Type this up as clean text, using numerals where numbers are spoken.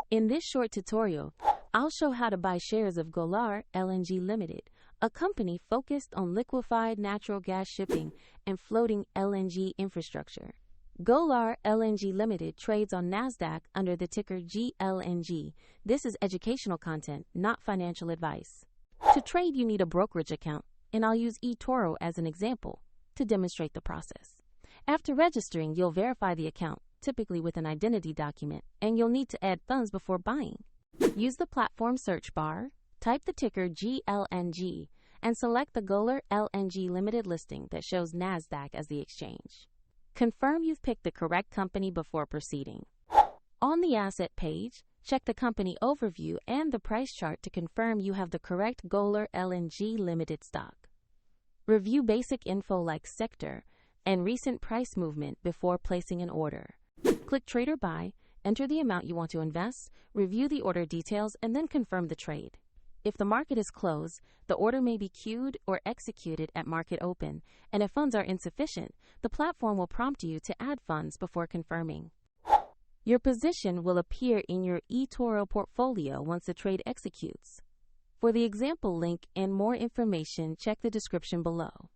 In this short tutorial, I'll show how to buy shares of Golar LNG Ltd, a company focused on liquefied natural gas shipping and floating LNG infrastructure. Golar LNG Ltd trades on NASDAQ under the ticker GLNG. This is educational content, not financial advice. To trade, you need a brokerage account, and I'll use eToro as an example to demonstrate the process. After registering, you'll verify the account, typically with an identity document, and you'll need to add funds before buying. Use the platform search bar, type the ticker GLNG, and select the Golar LNG Ltd listing that shows NASDAQ as the exchange. Confirm you've picked the correct company before proceeding. On the asset page, check the company overview and the price chart to confirm you have the correct Golar LNG Ltd stock. Review basic info like sector and recent price movement before placing an order. Click Trade or Buy, enter the amount you want to invest, review the order details, and then confirm the trade. If the market is closed, the order may be queued or executed at market open, and if funds are insufficient, the platform will prompt you to add funds before confirming. Your position will appear in your eToro portfolio once the trade executes. For the example link and more information, check the description below.